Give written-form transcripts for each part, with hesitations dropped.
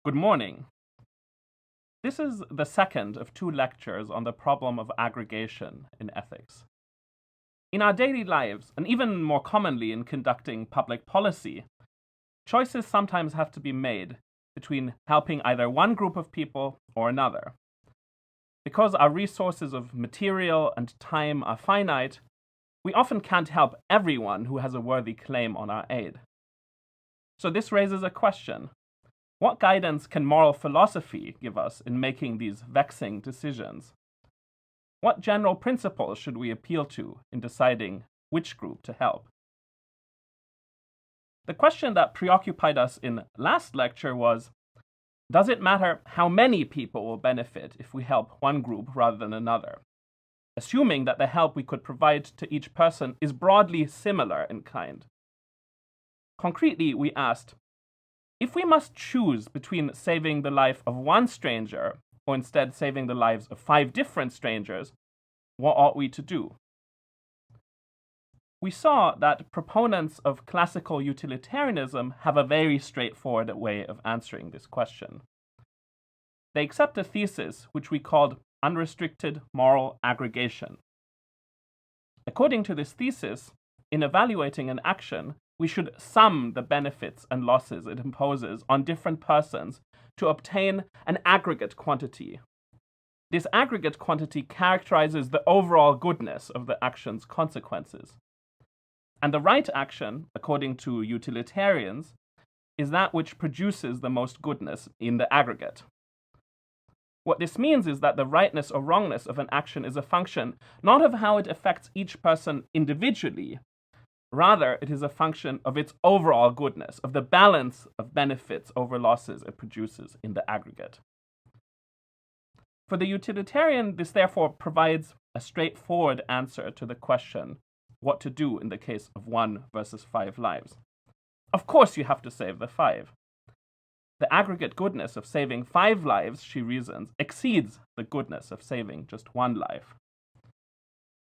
Good morning. This is the second of two lectures on the problem of aggregation in ethics. In our daily lives, and even more commonly in conducting public policy, choices sometimes have to be made between helping either one group of people or another. Because our resources of material and time are finite, we often can't help everyone who has a worthy claim on our aid. So this raises a question. What guidance can moral philosophy give us in making these vexing decisions? What general principles should we appeal to in deciding which group to help? The question that preoccupied us in last lecture was, does it matter how many people will benefit if we help one group rather than another, assuming that the help we could provide to each person is broadly similar in kind? Concretely, we asked, if we must choose between saving the life of one stranger or instead saving the lives of 5 different strangers, what ought we to do? We saw that proponents of classical utilitarianism have a very straightforward way of answering this question. They accept a thesis which we called unrestricted moral aggregation. According to this thesis, in evaluating an action, we should sum the benefits and losses it imposes on different persons to obtain an aggregate quantity. This aggregate quantity characterizes the overall goodness of the action's consequences. And the right action, according to utilitarians, is that which produces the most goodness in the aggregate. What this means is that the rightness or wrongness of an action is a function not of how it affects each person individually. Rather, it is a function of its overall goodness, of the balance of benefits over losses it produces in the aggregate. For the utilitarian, this therefore provides a straightforward answer to the question, what to do in the case of 1 versus 5 lives. Of course you have to save the 5. The aggregate goodness of saving 5 lives, she reasons, exceeds the goodness of saving just 1 life.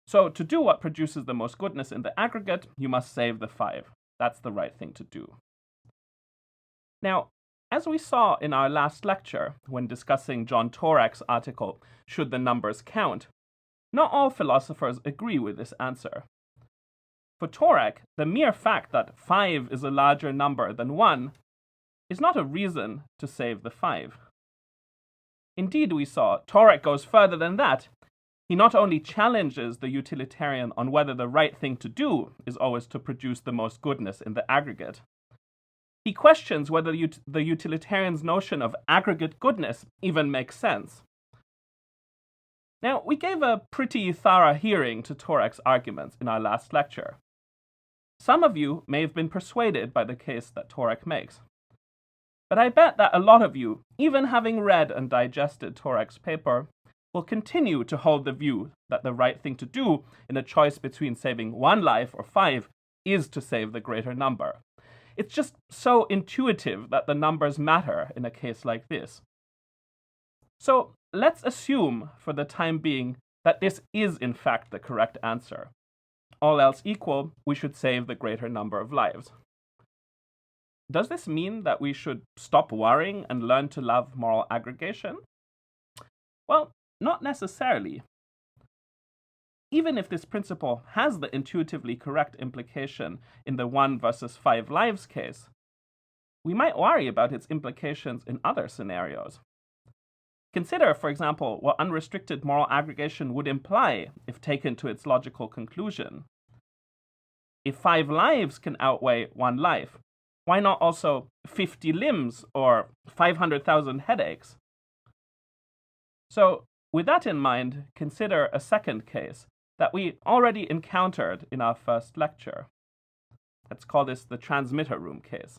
So to do what produces the most goodness in the aggregate, you must save the 5. That's the right thing to do. Now, as we saw in our last lecture, when discussing John Torak's article, Should the Numbers Count?, not all philosophers agree with this answer. For Torak, the mere fact that 5 is a larger number than 1 is not a reason to save the 5. Indeed, we saw, Torak goes further than that. He not only challenges the utilitarian on whether the right thing to do is always to produce the most goodness in the aggregate. He questions whether the utilitarian's notion of aggregate goodness even makes sense. Now, we gave a pretty thorough hearing to Torak's arguments in our last lecture. Some of you may have been persuaded by the case that Torak makes. But I bet that a lot of you, even having read and digested Torak's paper, will continue to hold the view that the right thing to do in a choice between saving 1 life or 5 is to save the greater number. It's just so intuitive that the numbers matter in a case like this. So let's assume for the time being that this is in fact the correct answer. All else equal, we should save the greater number of lives. Does this mean that we should stop worrying and learn to love moral aggregation? Well, not necessarily. Even if this principle has the intuitively correct implication in the 1 versus 5 lives case, we might worry about its implications in other scenarios. Consider, for example, what unrestricted moral aggregation would imply if taken to its logical conclusion. If 5 lives can outweigh 1 life, why not also 50 limbs or 500,000 headaches? So, with that in mind, consider a second case that we already encountered in our first lecture. Let's call this the transmitter room case.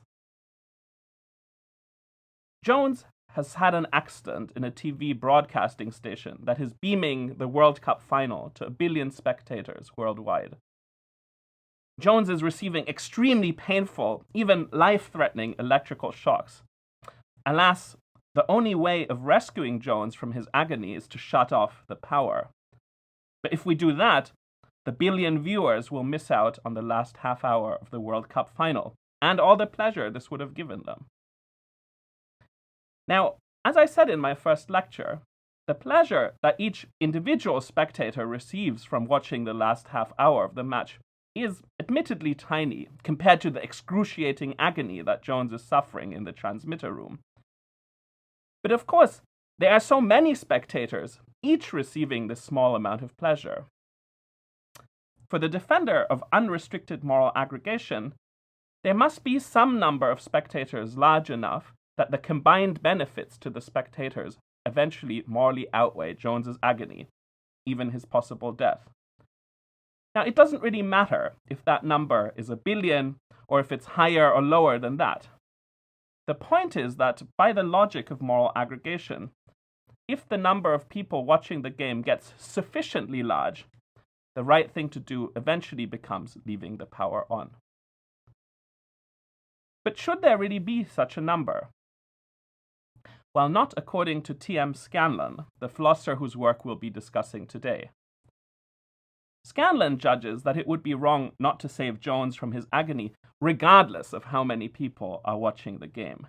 Jones has had an accident in a TV broadcasting station that is beaming the World Cup final to 1 billion spectators worldwide. Jones is receiving extremely painful, even life-threatening electrical shocks. Alas, the only way of rescuing Jones from his agony is to shut off the power. But if we do that, the 1 billion viewers will miss out on the last half hour of the World Cup final, and all the pleasure this would have given them. Now, as I said in my first lecture, the pleasure that each individual spectator receives from watching the last half hour of the match is admittedly tiny compared to the excruciating agony that Jones is suffering in the transmitter room. But of course, there are so many spectators, each receiving this small amount of pleasure. For the defender of unrestricted moral aggregation, there must be some number of spectators large enough that the combined benefits to the spectators eventually morally outweigh Jones's agony, even his possible death. Now, it doesn't really matter if that number is 1 billion or if it's higher or lower than that. The point is that by the logic of moral aggregation, if the number of people watching the game gets sufficiently large, the right thing to do eventually becomes leaving the power on. But should there really be such a number? Well, not according to T.M. Scanlon, the philosopher whose work we'll be discussing today. Scanlon judges that it would be wrong not to save Jones from his agony, regardless of how many people are watching the game.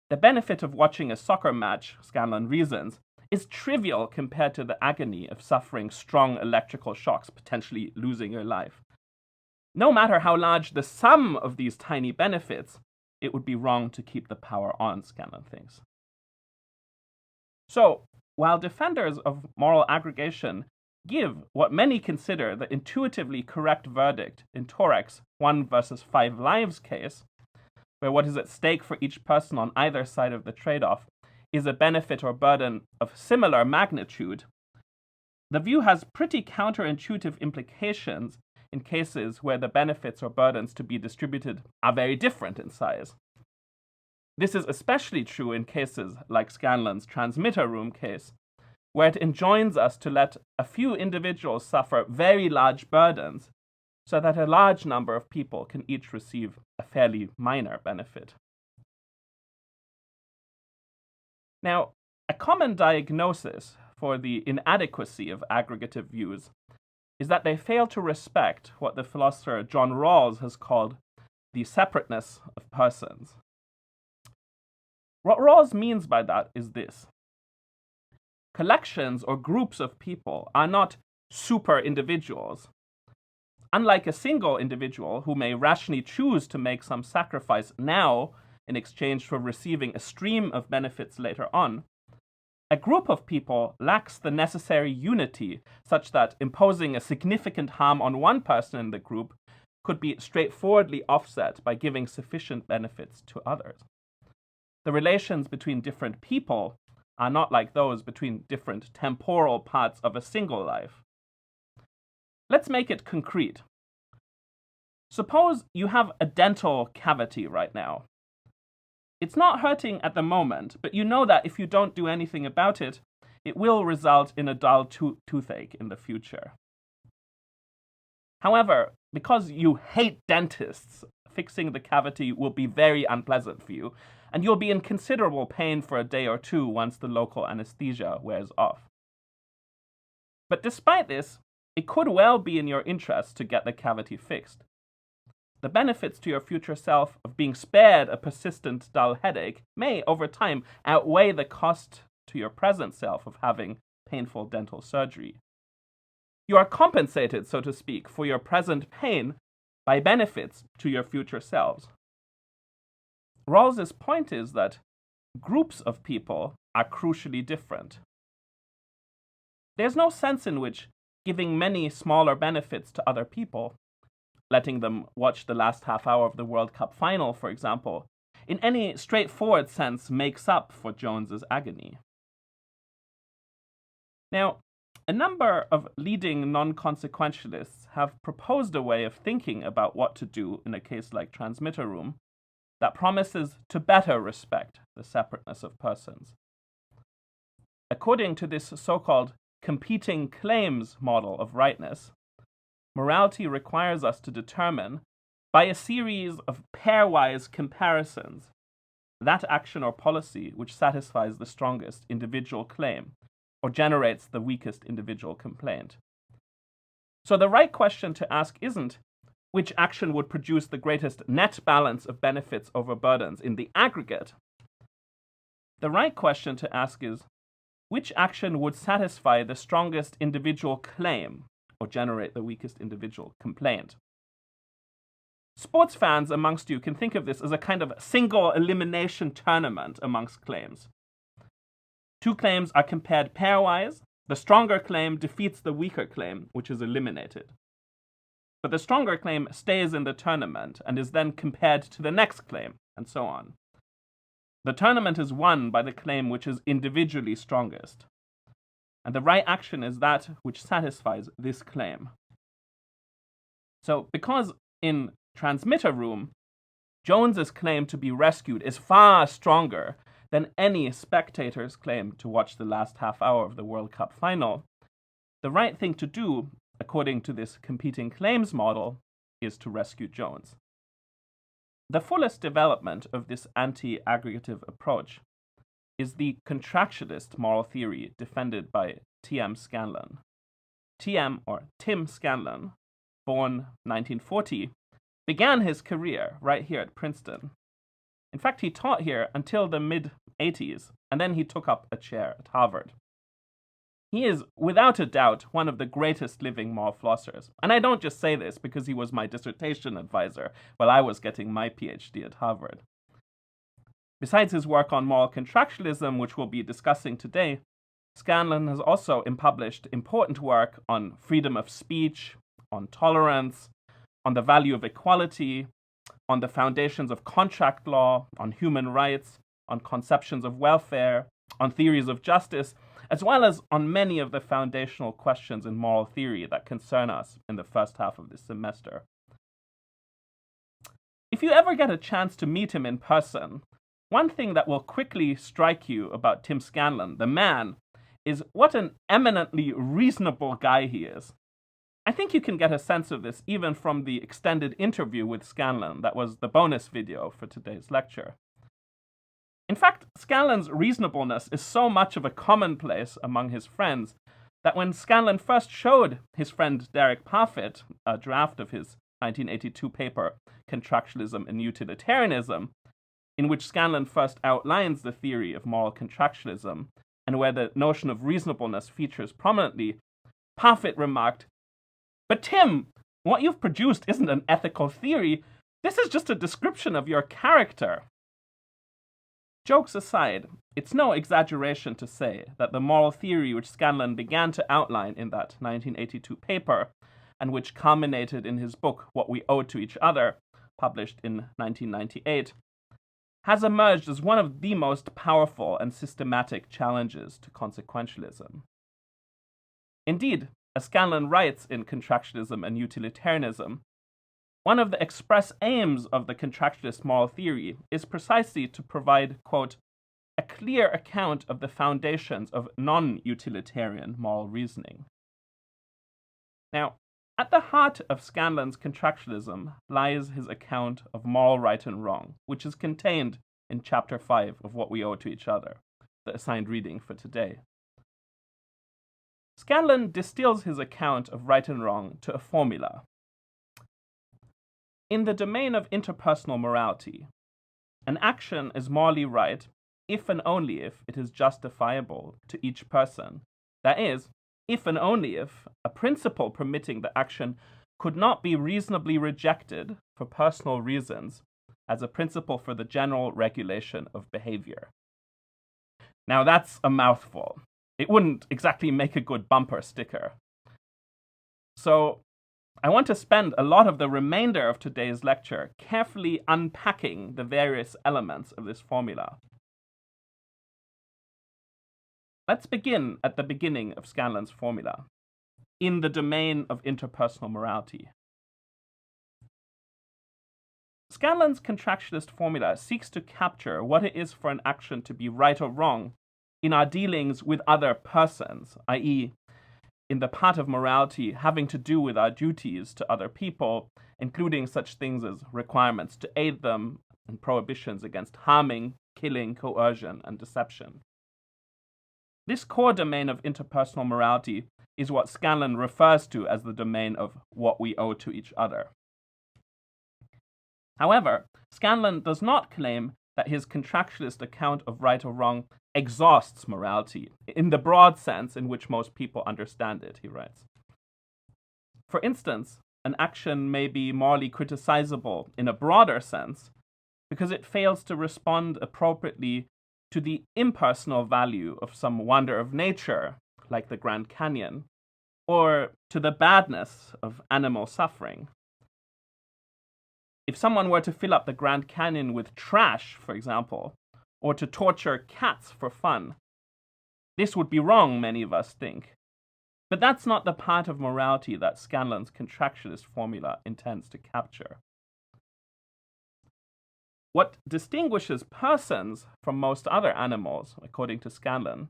The benefit of watching a soccer match, Scanlon reasons, is trivial compared to the agony of suffering strong electrical shocks, potentially losing your life. No matter how large the sum of these tiny benefits, it would be wrong to keep the power on, Scanlon thinks. So, while defenders of moral aggregation give what many consider the intuitively correct verdict in Torek's 1 versus 5 lives case, where what is at stake for each person on either side of the trade-off is a benefit or burden of similar magnitude, the view has pretty counterintuitive implications in cases where the benefits or burdens to be distributed are very different in size. This is especially true in cases like Scanlon's transmitter room case, where it enjoins us to let a few individuals suffer very large burdens so that a large number of people can each receive a fairly minor benefit. Now, a common diagnosis for the inadequacy of aggregative views is that they fail to respect what the philosopher John Rawls has called the separateness of persons. What Rawls means by that is this. Collections or groups of people are not super individuals. Unlike a single individual who may rationally choose to make some sacrifice now in exchange for receiving a stream of benefits later on, a group of people lacks the necessary unity such that imposing a significant harm on one person in the group could be straightforwardly offset by giving sufficient benefits to others. The relations between different people are not like those between different temporal parts of a single life. Let's make it concrete. Suppose you have a dental cavity right now. It's not hurting at the moment, but you know that if you don't do anything about it, it will result in a dull toothache in the future. However, because you hate dentists, fixing the cavity will be very unpleasant for you, and you'll be in considerable pain for a day or two once the local anesthesia wears off. But despite this, it could well be in your interest to get the cavity fixed. The benefits to your future self of being spared a persistent dull headache may, over time, outweigh the cost to your present self of having painful dental surgery. You are compensated, so to speak, for your present pain by benefits to your future selves. Rawls's point is that groups of people are crucially different. There's no sense in which giving many smaller benefits to other people, letting them watch the last half hour of the World Cup final, for example, in any straightforward sense makes up for Jones's agony. Now, a number of leading non-consequentialists have proposed a way of thinking about what to do in a case like transmitter room that promises to better respect the separateness of persons. According to this so-called competing claims model of rightness, morality requires us to determine, by a series of pairwise comparisons, that action or policy which satisfies the strongest individual claim or generates the weakest individual complaint. So the right question to ask isn't which action would produce the greatest net balance of benefits over burdens in the aggregate. The right question to ask is, which action would satisfy the strongest individual claim or generate the weakest individual complaint? Sports fans amongst you can think of this as a kind of single elimination tournament amongst claims. Two claims are compared pairwise. The stronger claim defeats the weaker claim, which is eliminated. But the stronger claim stays in the tournament and is then compared to the next claim, and so on. The tournament is won by the claim which is individually strongest. And the right action is that which satisfies this claim. So, because in transmitter room, Jones's claim to be rescued is far stronger than any spectator's claim to watch the last half hour of the World Cup final, the right thing to do, according to this competing claims model, is to rescue Jones. The fullest development of this anti-aggregative approach is the contractualist moral theory defended by T.M. Scanlon. Tim Scanlon, born 1940, began his career right here at Princeton. In fact, he taught here until the mid-80s, and then he took up a chair at Harvard. He is, without a doubt, one of the greatest living moral philosophers. And I don't just say this because he was my dissertation advisor while I was getting my PhD at Harvard. Besides his work on moral contractualism, which we'll be discussing today, Scanlon has also published important work on freedom of speech, on tolerance, on the value of equality, on the foundations of contract law, on human rights, on conceptions of welfare, on theories of justice, as well as on many of the foundational questions in moral theory that concern us in the first half of this semester. If you ever get a chance to meet him in person, one thing that will quickly strike you about Tim Scanlon, the man, is what an eminently reasonable guy he is. I think you can get a sense of this even from the extended interview with Scanlon that was the bonus video for today's lecture. In fact, Scanlon's reasonableness is so much of a commonplace among his friends that when Scanlon first showed his friend Derek Parfit a draft of his 1982 paper, Contractualism and Utilitarianism, in which Scanlon first outlines the theory of moral contractualism and where the notion of reasonableness features prominently, Parfit remarked, "But Tim, what you've produced isn't an ethical theory. This is just a description of your character." Jokes aside, it's no exaggeration to say that the moral theory which Scanlon began to outline in that 1982 paper, and which culminated in his book What We Owe to Each Other, published in 1998, has emerged as one of the most powerful and systematic challenges to consequentialism. Indeed, as Scanlon writes in Contractualism and Utilitarianism, one of the express aims of the contractualist moral theory is precisely to provide, quote, a clear account of the foundations of non-utilitarian moral reasoning. Now, at the heart of Scanlon's contractualism lies his account of moral right and wrong, which is contained in Chapter 5 of What We Owe to Each Other, the assigned reading for today. Scanlon distills his account of right and wrong to a formula. In the domain of interpersonal morality, an action is morally right if and only if it is justifiable to each person. That is, if and only if a principle permitting the action could not be reasonably rejected for personal reasons as a principle for the general regulation of behavior. Now that's a mouthful. It wouldn't exactly make a good bumper sticker. So I want to spend a lot of the remainder of today's lecture carefully unpacking the various elements of this formula. Let's begin at the beginning of Scanlon's formula, in the domain of interpersonal morality. Scanlon's contractualist formula seeks to capture what it is for an action to be right or wrong in our dealings with other persons, i.e., in the part of morality having to do with our duties to other people, including such things as requirements to aid them and prohibitions against harming, killing, coercion, and deception. This core domain of interpersonal morality is what Scanlon refers to as the domain of what we owe to each other. However, Scanlon does not claim that his contractualist account of right or wrong exhausts morality, in the broad sense in which most people understand it, he writes. For instance, an action may be morally criticizable in a broader sense because it fails to respond appropriately to the impersonal value of some wonder of nature, like the Grand Canyon, or to the badness of animal suffering. If someone were to fill up the Grand Canyon with trash, for example, or to torture cats for fun, this would be wrong, many of us think. But that's not the part of morality that Scanlon's contractualist formula intends to capture. What distinguishes persons from most other animals, according to Scanlon,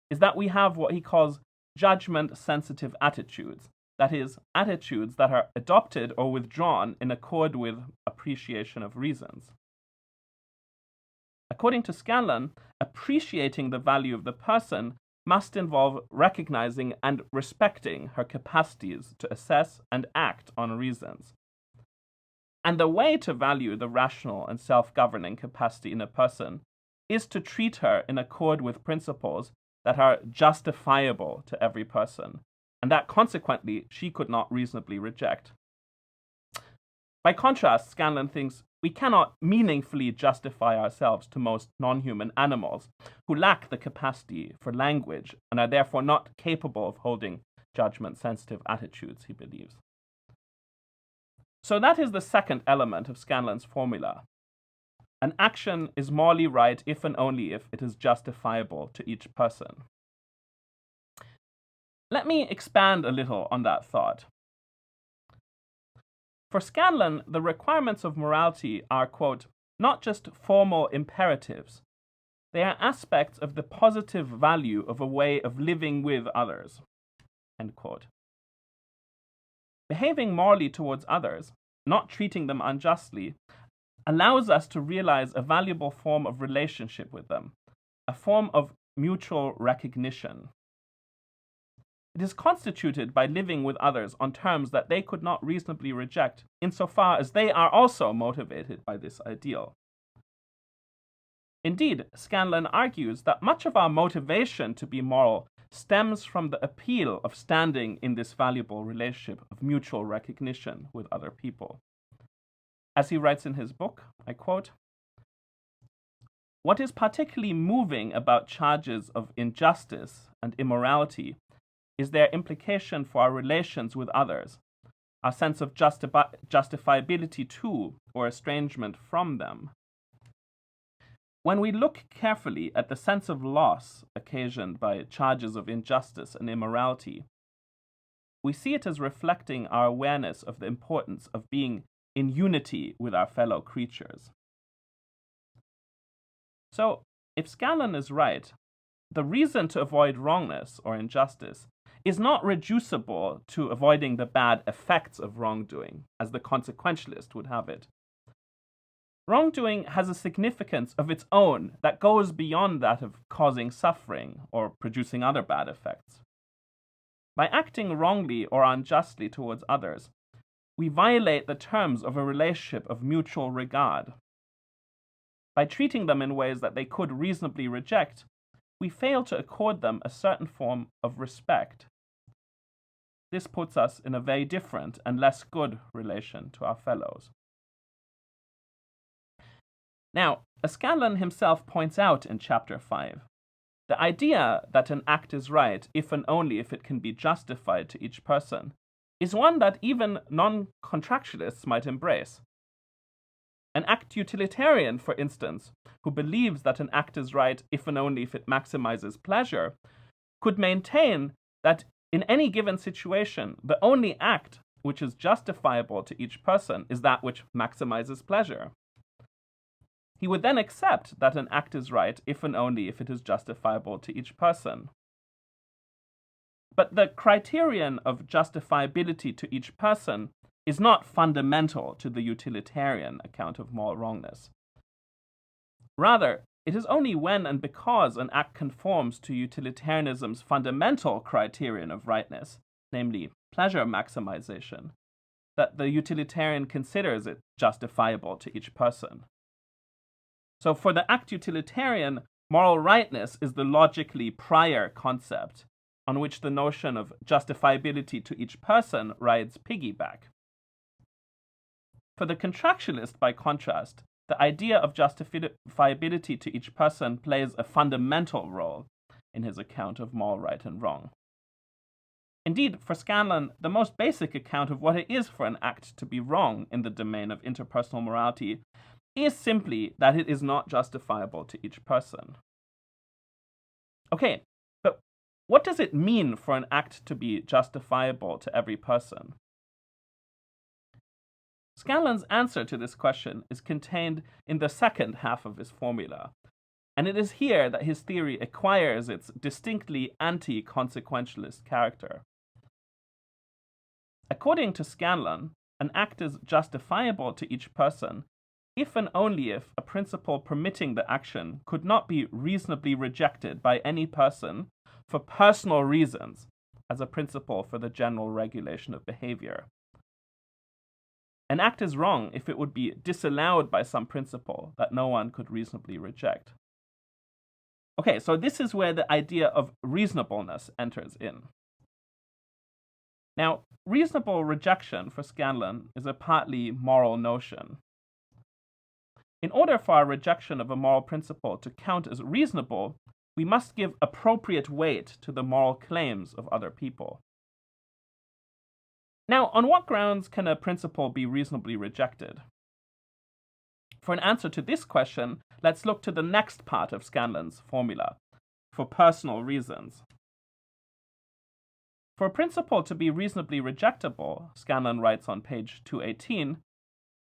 is that we have what he calls judgment-sensitive attitudes, that is, attitudes that are adopted or withdrawn in accord with appreciation of reasons. According to Scanlon, appreciating the value of the person must involve recognizing and respecting her capacities to assess and act on reasons. And the way to value the rational and self-governing capacity in a person is to treat her in accord with principles that are justifiable to every person, and that consequently she could not reasonably reject. By contrast, Scanlon thinks we cannot meaningfully justify ourselves to most non-human animals who lack the capacity for language and are therefore not capable of holding judgment-sensitive attitudes, he believes. So that is the second element of Scanlon's formula. An action is morally right if and only if it is justifiable to each person. Let me expand a little on that thought. For Scanlon, the requirements of morality are, quote, not just formal imperatives. They are aspects of the positive value of a way of living with others, end quote. Behaving morally towards others, not treating them unjustly, allows us to realize a valuable form of relationship with them, a form of mutual recognition. It is constituted by living with others on terms that they could not reasonably reject, insofar as they are also motivated by this ideal. Indeed, Scanlon argues that much of our motivation to be moral stems from the appeal of standing in this valuable relationship of mutual recognition with other people. As he writes in his book, I quote, "What is particularly moving about charges of injustice and immorality is their implication for our relations with others, our sense of justifiability to or estrangement from them. When we look carefully at the sense of loss occasioned by charges of injustice and immorality, we see it as reflecting our awareness of the importance of being in unity with our fellow creatures." So, if Scanlon is right, the reason to avoid wrongness or injustice is not reducible to avoiding the bad effects of wrongdoing, as the contractualist would have it. Wrongdoing has a significance of its own that goes beyond that of causing suffering or producing other bad effects. By acting wrongly or unjustly towards others, we violate the terms of a relationship of mutual regard. By treating them in ways that they could reasonably reject, we fail to accord them a certain form of respect. This puts us in a very different and less good relation to our fellows. Now, as Scanlon himself points out in chapter 5, the idea that an act is right if and only if it can be justified to each person is one that even non-contractualists might embrace. An act utilitarian, for instance, who believes that an act is right if and only if it maximizes pleasure, could maintain that in any given situation, the only act which is justifiable to each person is that which maximizes pleasure. He would then accept that an act is right if and only if it is justifiable to each person. But the criterion of justifiability to each person is not fundamental to the utilitarian account of moral wrongness. Rather, it is only when and because an act conforms to utilitarianism's fundamental criterion of rightness, namely pleasure maximization, that the utilitarian considers it justifiable to each person. So for the act utilitarian, moral rightness is the logically prior concept on which the notion of justifiability to each person rides piggyback. For the contractualist, by contrast, the idea of justifiability to each person plays a fundamental role in his account of moral right and wrong. Indeed, for Scanlon, the most basic account of what it is for an act to be wrong in the domain of interpersonal morality is simply that it is not justifiable to each person. Okay, but what does it mean for an act to be justifiable to every person? Scanlon's answer to this question is contained in the second half of his formula, and it is here that his theory acquires its distinctly anti-consequentialist character. According to Scanlon, an act is justifiable to each person if and only if a principle permitting the action could not be reasonably rejected by any person for personal reasons as a principle for the general regulation of behavior. An act is wrong if it would be disallowed by some principle that no one could reasonably reject. Okay, so this is where the idea of reasonableness enters in. Now, reasonable rejection for Scanlon is a partly moral notion. In order for our rejection of a moral principle to count as reasonable, we must give appropriate weight to the moral claims of other people. Now, on what grounds can a principle be reasonably rejected? For an answer to this question, let's look to the next part of Scanlon's formula, for personal reasons. For a principle to be reasonably rejectable, Scanlon writes on page 218,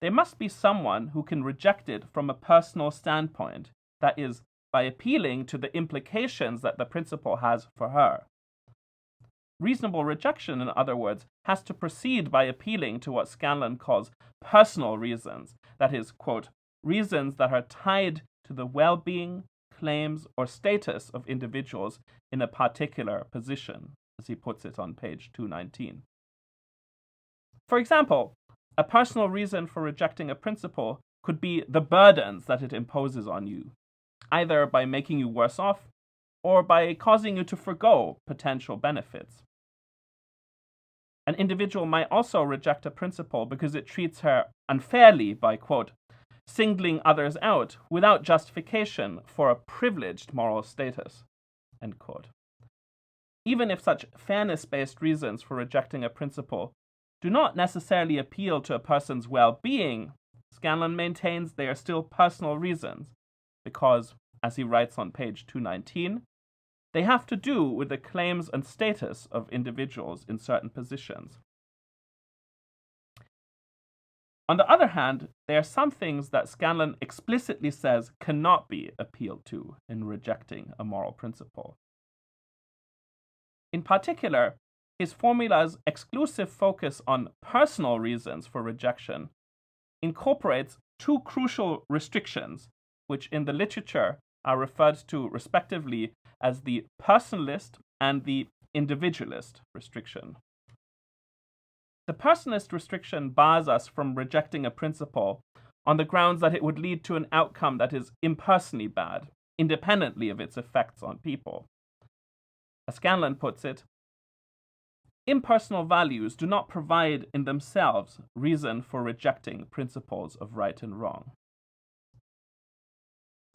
there must be someone who can reject it from a personal standpoint, that is, by appealing to the implications that the principle has for her. Reasonable rejection, in other words, has to proceed by appealing to what Scanlon calls personal reasons, that is, quote, reasons that are tied to the well-being, claims, or status of individuals in a particular position, as he puts it on page 219. For example, a personal reason for rejecting a principle could be the burdens that it imposes on you, either by making you worse off or by causing you to forgo potential benefits. An individual might also reject a principle because it treats her unfairly by, quote, singling others out without justification for a privileged moral status, end quote. Even if such fairness-based reasons for rejecting a principle do not necessarily appeal to a person's well-being, Scanlon maintains they are still personal reasons because, as he writes on page 219, they have to do with the claims and status of individuals in certain positions. On the other hand, there are some things that Scanlon explicitly says cannot be appealed to in rejecting a moral principle. In particular, his formula's exclusive focus on personal reasons for rejection incorporates two crucial restrictions, which in the literature are referred to respectively as the personalist and the individualist restriction. The personalist restriction bars us from rejecting a principle on the grounds that it would lead to an outcome that is impersonally bad, independently of its effects on people. As Scanlon puts it, impersonal values do not provide in themselves reason for rejecting principles of right and wrong.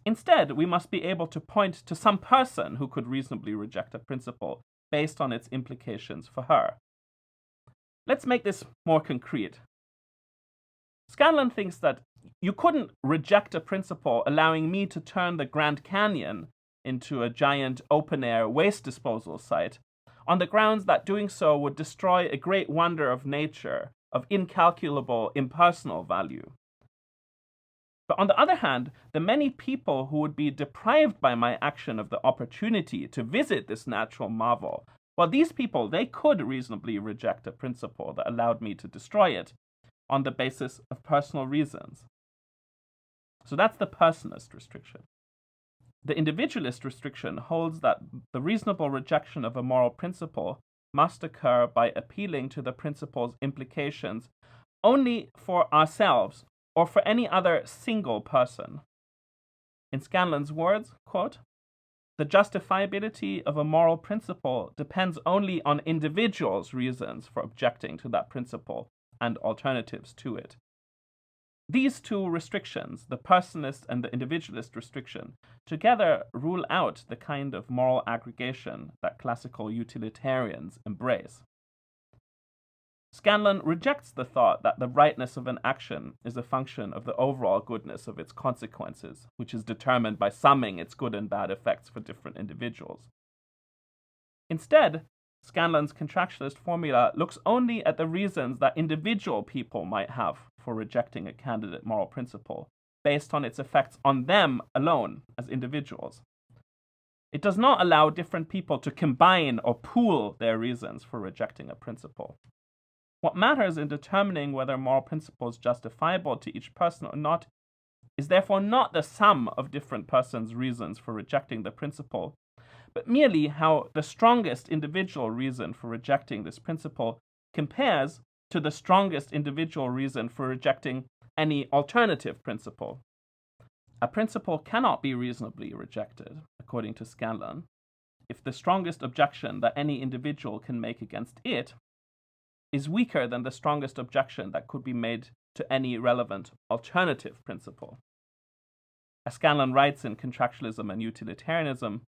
Instead, we must be able to point to some person who could reasonably reject a principle based on its implications for her. Let's make this more concrete. Scanlon thinks that you couldn't reject a principle allowing me to turn the Grand Canyon into a giant open-air waste disposal site on the grounds that doing so would destroy a great wonder of nature of incalculable impersonal value. But on the other hand, the many people who would be deprived by my action of the opportunity to visit this natural marvel, well, these people, they could reasonably reject a principle that allowed me to destroy it on the basis of personal reasons. So that's the personalist restriction. The individualist restriction holds that the reasonable rejection of a moral principle must occur by appealing to the principle's implications only for ourselves or for any other single person. In Scanlon's words, quote, "The justifiability of a moral principle depends only on individuals' reasons for objecting to that principle and alternatives to it. These two restrictions, the personalist and the individualist restriction, together rule out the kind of moral aggregation that classical utilitarians embrace." Scanlon rejects the thought that the rightness of an action is a function of the overall goodness of its consequences, which is determined by summing its good and bad effects for different individuals. Instead, Scanlon's contractualist formula looks only at the reasons that individual people might have for rejecting a candidate moral principle, based on its effects on them alone as individuals. It does not allow different people to combine or pool their reasons for rejecting a principle. What matters in determining whether a moral principle is justifiable to each person or not is therefore not the sum of different persons' reasons for rejecting the principle, but merely how the strongest individual reason for rejecting this principle compares to the strongest individual reason for rejecting any alternative principle. A principle cannot be reasonably rejected, according to Scanlon, if the strongest objection that any individual can make against it is weaker than the strongest objection that could be made to any relevant alternative principle. As Scanlon writes in Contractualism and Utilitarianism,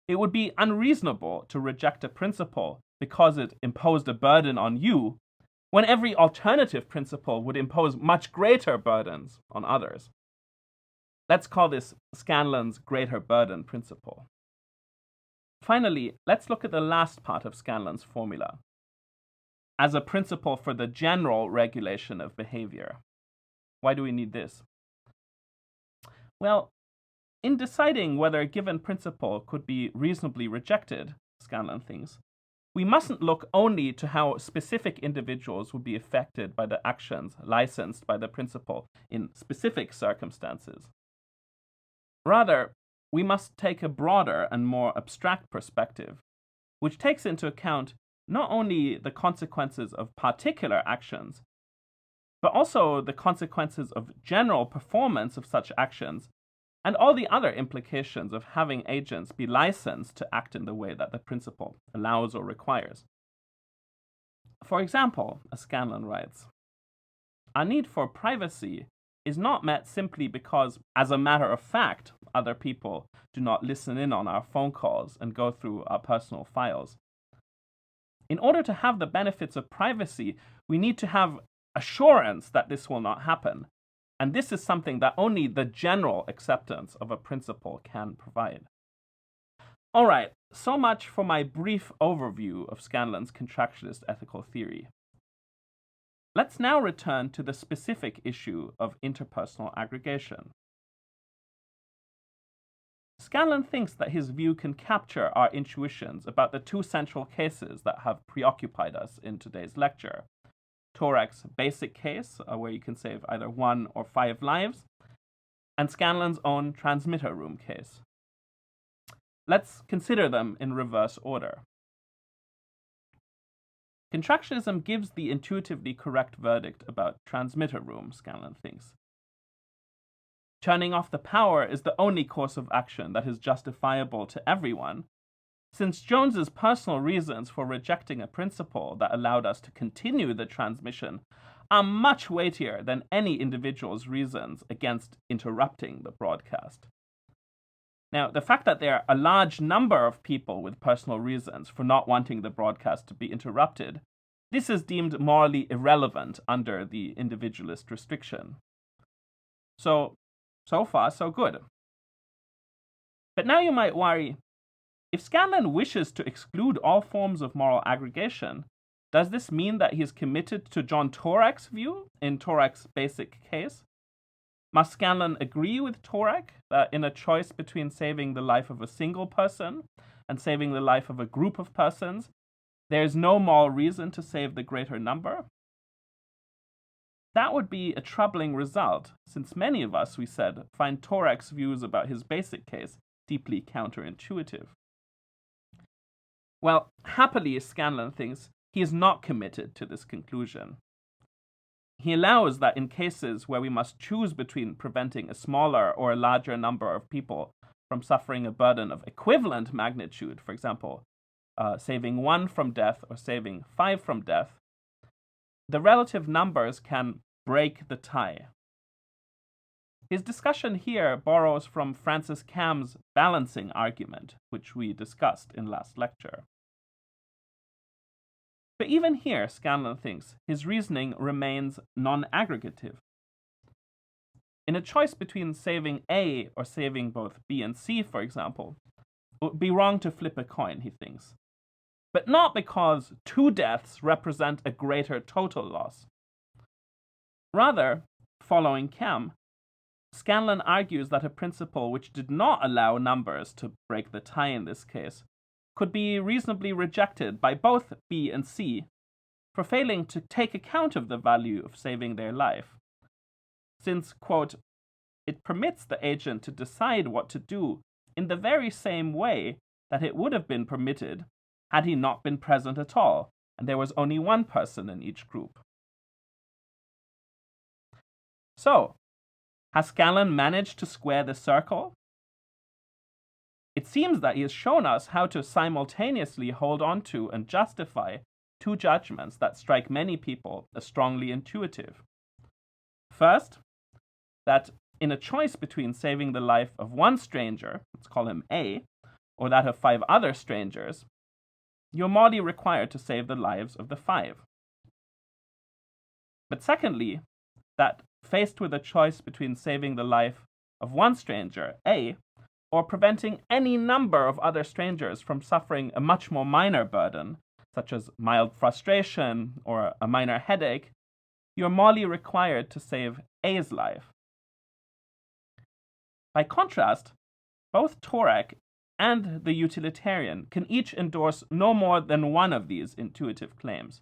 it would be unreasonable to reject a principle because it imposed a burden on you, when every alternative principle would impose much greater burdens on others. Let's call this Scanlon's greater burden principle. Finally, let's look at the last part of Scanlon's formula, as a principle for the general regulation of behavior. Why do we need this? Well, in deciding whether a given principle could be reasonably rejected, Scanlon thinks, we mustn't look only to how specific individuals would be affected by the actions licensed by the principle in specific circumstances. Rather, we must take a broader and more abstract perspective, which takes into account not only the consequences of particular actions, but also the consequences of general performance of such actions and all the other implications of having agents be licensed to act in the way that the principle allows or requires. For example, as Scanlon writes, our need for privacy is not met simply because, as a matter of fact, other people do not listen in on our phone calls and go through our personal files. In order to have the benefits of privacy, we need to have assurance that this will not happen. And this is something that only the general acceptance of a principle can provide. All right, so much for my brief overview of Scanlon's contractualist ethical theory. Let's now return to the specific issue of interpersonal aggregation. Scanlon thinks that his view can capture our intuitions about the two central cases that have preoccupied us in today's lecture. Torek's basic case, where you can save either 1 or 5 lives, and Scanlon's own transmitter room case. Let's consider them in reverse order. Contractualism gives the intuitively correct verdict about transmitter room, Scanlon thinks. Turning off the power is the only course of action that is justifiable to everyone, since Jones's personal reasons for rejecting a principle that allowed us to continue the transmission are much weightier than any individual's reasons against interrupting the broadcast. Now, the fact that there are a large number of people with personal reasons for not wanting the broadcast to be interrupted, this is deemed morally irrelevant under the individualist restriction. So far, so good. But now you might worry, if Scanlon wishes to exclude all forms of moral aggregation, does this mean that he is committed to John Torek's view in Torek's basic case? Must Scanlon agree with Torek that in a choice between saving the life of a single person and saving the life of a group of persons, there is no moral reason to save the greater number? That would be a troubling result, since many of us, we said, find Torek's views about his basic case deeply counterintuitive. Well, happily, Scanlon thinks he is not committed to this conclusion. he allows that in cases where we must choose between preventing a smaller or a larger number of people from suffering a burden of equivalent magnitude, for example, saving 1 from death or saving 5 from death, the relative numbers can break the tie. His discussion here borrows from Francis Cam's balancing argument, which we discussed in last lecture. But even here, Scanlon thinks, his reasoning remains non-aggregative. In a choice between saving A or saving both B and C, for example, it would be wrong to flip a coin, he thinks. But not because 2 deaths represent a greater total loss. Rather, following Cam, Scanlon argues that a principle which did not allow numbers to break the tie in this case could be reasonably rejected by both B and C for failing to take account of the value of saving their life, since, quote, it permits the agent to decide what to do in the very same way that it would have been permitted had he not been present at all, and there was only one person in each group. So, has Scanlon managed to square the circle? It seems that he has shown us how to simultaneously hold on to and justify 2 judgments that strike many people as strongly intuitive. First, that in a choice between saving the life of 1 stranger, let's call him A, or that of 5 other strangers, you're morally required to save the lives of the 5. But secondly, that faced with a choice between saving the life of 1 stranger, A, or preventing any number of other strangers from suffering a much more minor burden, such as mild frustration or a minor headache, you're morally required to save A's life. By contrast, both Torek and the utilitarian can each endorse no more than one of these intuitive claims.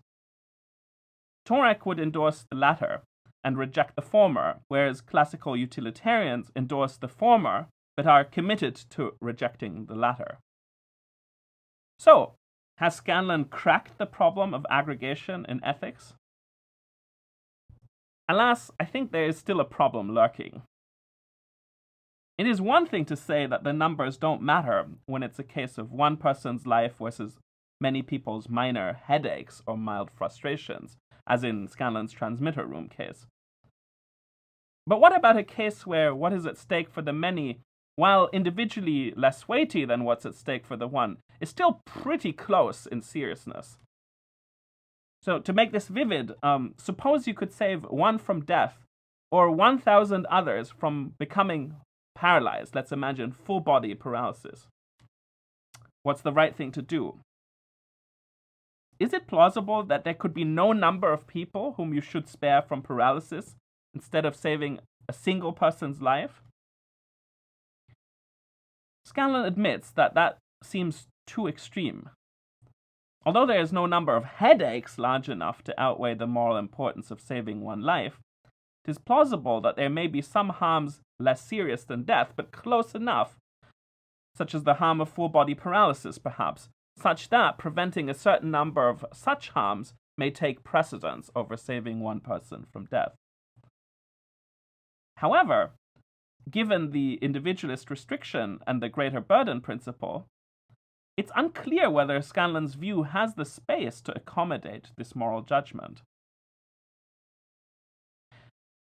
Torek would endorse the latter and reject the former, whereas classical utilitarians endorse the former but are committed to rejecting the latter. So, has Scanlon cracked the problem of aggregation in ethics? Alas, I think there is still a problem lurking. It is one thing to say that the numbers don't matter when it's a case of one person's life versus many people's minor headaches or mild frustrations, as in Scanlon's transmitter room case. But what about a case where what is at stake for the many, while individually less weighty than what's at stake for the one, is still pretty close in seriousness? So to make this vivid, suppose you could save 1 from death or 1,000 others from becoming paralyzed. Let's imagine full body paralysis. What's the right thing to do? Is it plausible that there could be no number of people whom you should spare from paralysis instead of saving a single person's life? Scanlon admits that that seems too extreme. Although there is no number of headaches large enough to outweigh the moral importance of saving 1 life, it is plausible that there may be some harms less serious than death, but close enough, such as the harm of full-body paralysis, perhaps, such that preventing a certain number of such harms may take precedence over saving 1 person from death. However, given the individualist restriction and the greater burden principle, it's unclear whether Scanlon's view has the space to accommodate this moral judgment.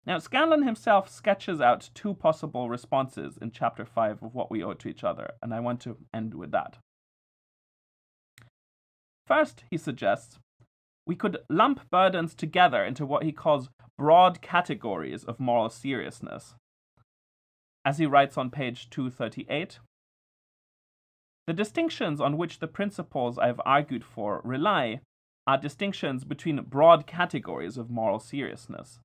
Now, Scanlon himself sketches out 2 possible responses in Chapter 5 of What We Owe to Each Other, and I want to end with that. First, he suggests, we could lump burdens together into what he calls broad categories of moral seriousness. As he writes on page 238, the distinctions on which the principles I have argued for rely are distinctions between broad categories of moral seriousness.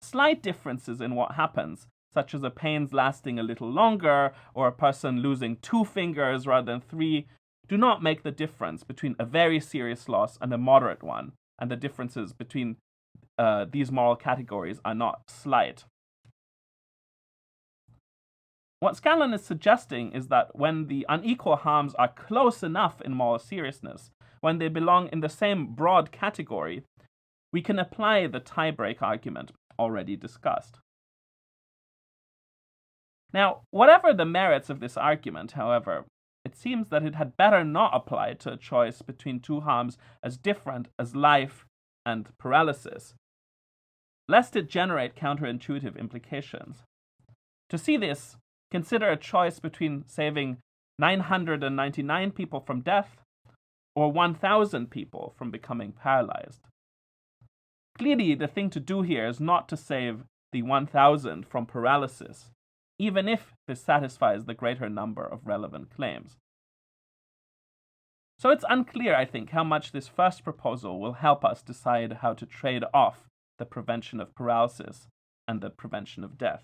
Slight differences in what happens, such as a pain's lasting a little longer or a person losing 2 fingers rather than 3, do not make the difference between a very serious loss and a moderate one, and the differences between these moral categories are not slight. What Scanlon is suggesting is that when the unequal harms are close enough in moral seriousness, when they belong in the same broad category, we can apply the tie-break argument already discussed. Now, whatever the merits of this argument, however, it seems that it had better not apply to a choice between two harms as different as life and paralysis, lest it generate counterintuitive implications. To see this, consider a choice between saving 999 people from death or 1,000 people from becoming paralyzed. Clearly, the thing to do here is not to save the 1,000 from paralysis, even if this satisfies the greater number of relevant claims. So it's unclear, I think, how much this first proposal will help us decide how to trade off the prevention of paralysis and the prevention of death.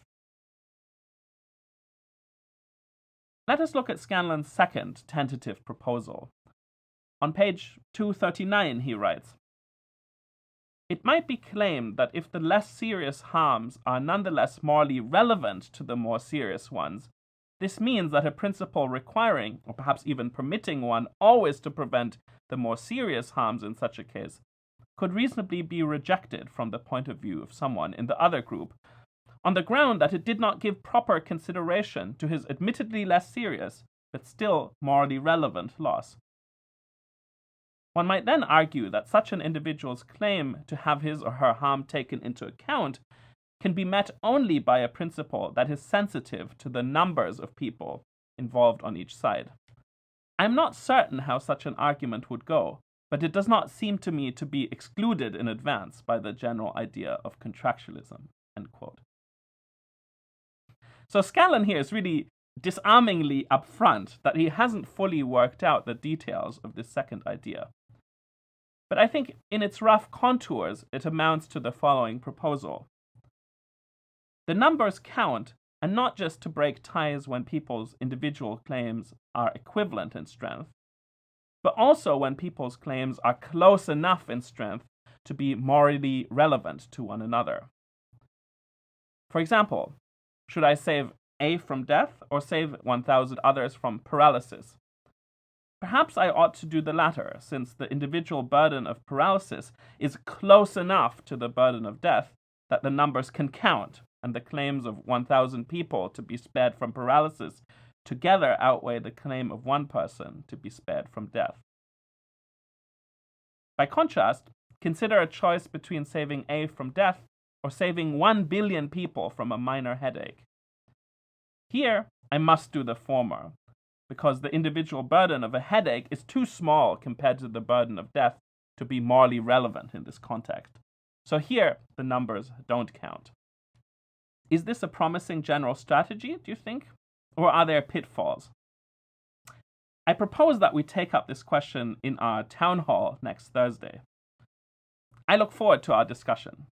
Let us look at Scanlon's second tentative proposal. On page 239, he writes, "It might be claimed that if the less serious harms are nonetheless morally relevant to the more serious ones, this means that a principle requiring, or perhaps even permitting one always to prevent the more serious harms in such a case, could reasonably be rejected from the point of view of someone in the other group, on the ground that it did not give proper consideration to his admittedly less serious, but still morally relevant loss. One might then argue that such an individual's claim to have his or her harm taken into account can be met only by a principle that is sensitive to the numbers of people involved on each side. I am not certain how such an argument would go, but it does not seem to me to be excluded in advance by the general idea of contractualism." End quote. So Scanlon here is really disarmingly upfront that he hasn't fully worked out the details of this second idea. But I think in its rough contours, it amounts to the following proposal. The numbers count, and not just to break ties when people's individual claims are equivalent in strength, but also when people's claims are close enough in strength to be morally relevant to one another. For example, should I save A from death or save 1,000 others from paralysis? Perhaps I ought to do the latter, since the individual burden of paralysis is close enough to the burden of death that the numbers can count, and the claims of 1,000 people to be spared from paralysis together outweigh the claim of one person to be spared from death. By contrast, consider a choice between saving A from death or saving 1 billion people from a minor headache. Here, I must do the former, because the individual burden of a headache is too small compared to the burden of death to be morally relevant in this context. So here, the numbers don't count. Is this a promising general strategy, do you think? Or are there pitfalls? I propose that we take up this question in our town hall next Thursday. I look forward to our discussion.